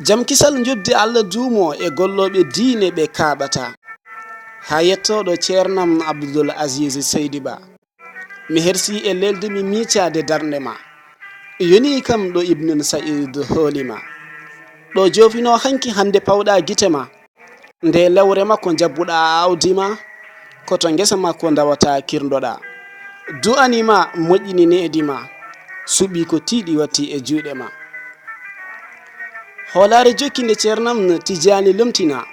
jam kisal joddi Allah duumo e golloɓe diine ɓe kaɓata ha yettoɗo ceernam Abdoul Aziz Seydi Ba mi hersi e lelde mi miicade darnde ma yoni kam ɗo Ibnul Said hoolima ɗo jofino hanki hande pawɗa gite ma nde lewre makko jabbuɗa awdi ma koto ngesa makko dawata kirdoɗa du'anima moƴƴini needi ma suɓi ko tiiɗi watti e juuɗe ma hoolare jokkinde ceernam Tijani lomtina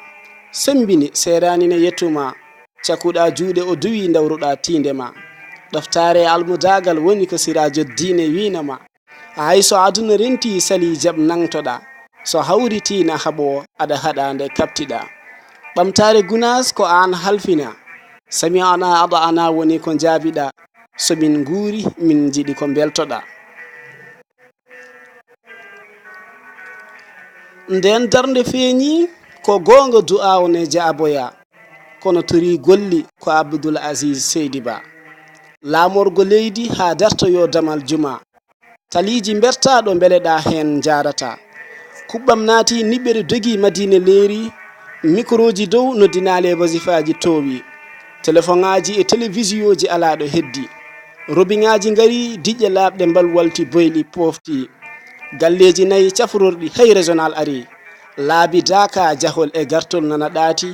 sembini seeranine yettuma cakuɗa juuɗe o duwi dawruɗa tinde ma ɗoftare almudagal woni ko sirajo diine winama hay so aduna renti sali jab nangtoɗa so hawritina haɓo aɗa haɗa nde kaptiɗa ɓamtare gunas ko an halfina sami ana aɗa ana woni ko jaabiɗa so min guuri min jiɗi ko beltoɗa nden darnde feeñi ko gonga du'aw ne jaaboya kono tori golli ko Abdoul Aziz Seydi Ba laamorgo leydi ha dartoyo damal juma taliji bertaɗo beleɗa hen jarata kuɓɓam naati niɓɓere dogi Madina leeri microji dow noddinale wasifaji towi téléphone ngaji e télévision ji alaɗo heddi robiŋaji ngari diƴƴe laaɓɗe mbal walti boyli pofti galleji nayi cafrorɗi hay régional ari laabi daka jahol e gartol nana ɗaati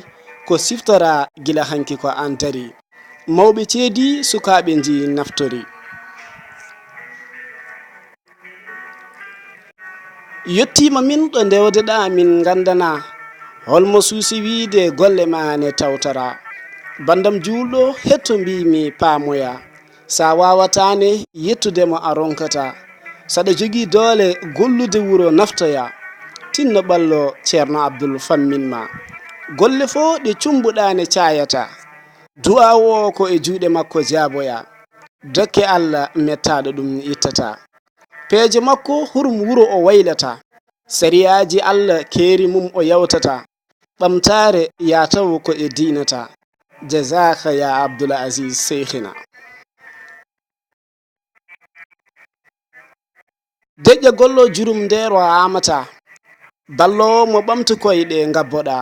ko siftora gila hanki ko an dari mawɓe ceedi sukaɓe ji naftori yettima min ɗo ndewdeɗa min gandana holmo suusi wiide golle ma ne tawtara bandam julɗo hetto mbimi paamoya sa wawatane yettudemo a ronkata saɗa jogui doole gollude wuro naftoya tinno ɓallo ceerno Abdoul famminma golle fo ɗe cumbuɗane cayata du'a o ko e juuɗe makko jaaboya dokke Allah mettaɗo ɗum ittata peeje makko hurum wuro o waylata sariyaji Allah keeri mum o yawtata ɓamtare yataw ko e diinata jazaka ya Abdoul Aziz Seykhina deƴƴa gollo jurum nder o amata ballo mo ɓamtu koyɗe ngabboɗa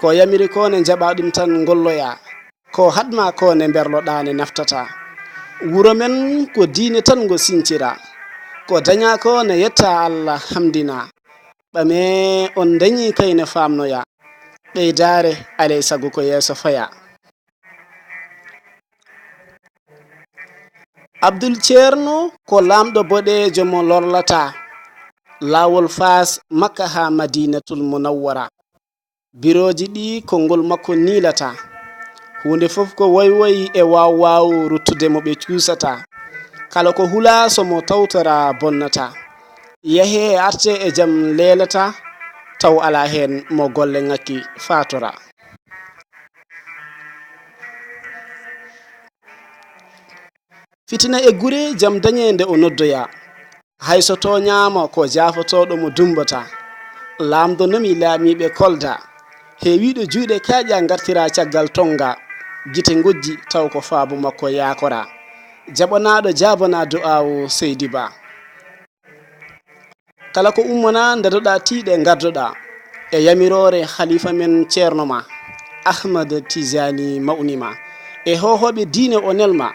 ko yamiri ko ne jaɓa ɗum tan golloya ko hadma ko ne berloɗa ne naftata wuro men ko diine tan ngo sincira ko daña ko ne yetta Allah hamdina ɓame on dañi kayne famnoya ɓeydare alay sago ko yeeso faya Abdoul ceerno ko lamɗo boɗejo mo lorlata lawol Fas Makka ha Madinatul Munawwara biroji ɗi konngol makko nilata hunde fof ko woy e waw ruttude mo ɓe cuusata kala ko hula somo tawtora bonnata yehe arte e jam lelata taw ala hen mo golle ngakki fatora fitina e gure jam dañede o noddoya hayso to ñaama ko jaafotoɗo mo dumbata lamdo nomi laamiɓe kolda heewiɗo juuɗe kaaƴa gartira caggal tonga gite gojji taw ko faabu makko yakora jaɓanaɗo jabana du'awo Seydi Ba kala ko ummona dadoɗa tiiɗe gardoɗa e yamirore khalifa men ceerno ma Ahmad Tijani mawnima e hohoɓe diine o nelma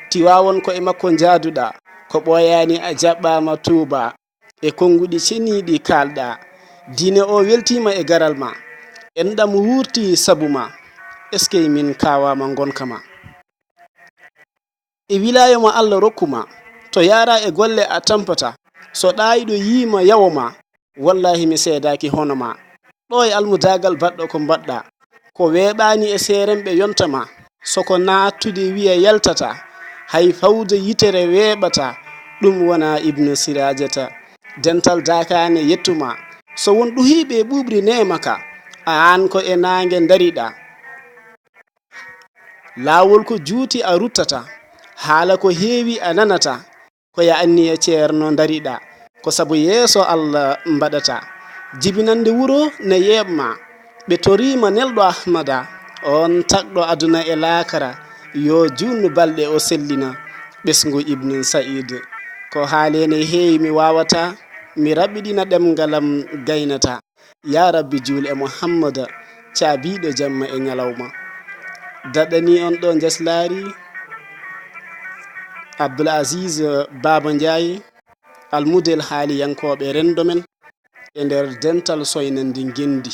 tiwawon ko e makko jaaduɗa ko ɓoyani a jaɓɓama tuuba e konguɗi ceniɗi kalɗa diine o weltima e garal ma enɗam wurti sabu ma est ce que min kawama gonkama e wilaya mo Allah rokkuma to yara e golle a tampata so ɗayiɗo yima yawoma wallahi mi seedaki hono ma ɗo e almudagal baɗɗo ko mbaɗɗa ko weɓani e seremɓe yontama soko nattude wiya yaltata hay fawde yitere weɓata ɗum wona Ibnu Sirajata dental dakane yettuma so won ɗuhiɓe ɓuɓri nemaka an ko e nangue dariɗa lawol ko juuti a ruttata haala ko heewi a nanata ko ya anni e ceerno dariɗa ko sabu yeeso Allah mbaɗata jibinande wuro ne yeɓma ɓe torima nelɗo Ahmada on tagɗo aduna e laakara yo junnu balɗe o sellina ɓesgu Ibnu Said ko haalene heewi mi wawata mi raɓɓiɗina ɗemgalam gaynata ya rabbi juul e mouhammada caabiɗo jamma e ñalawma. daɗani on ɗo jeslari Abdoul Aziz Baba Ndiaye almudel haaliyankoɓe rendo men e nder dental soynandi gendi.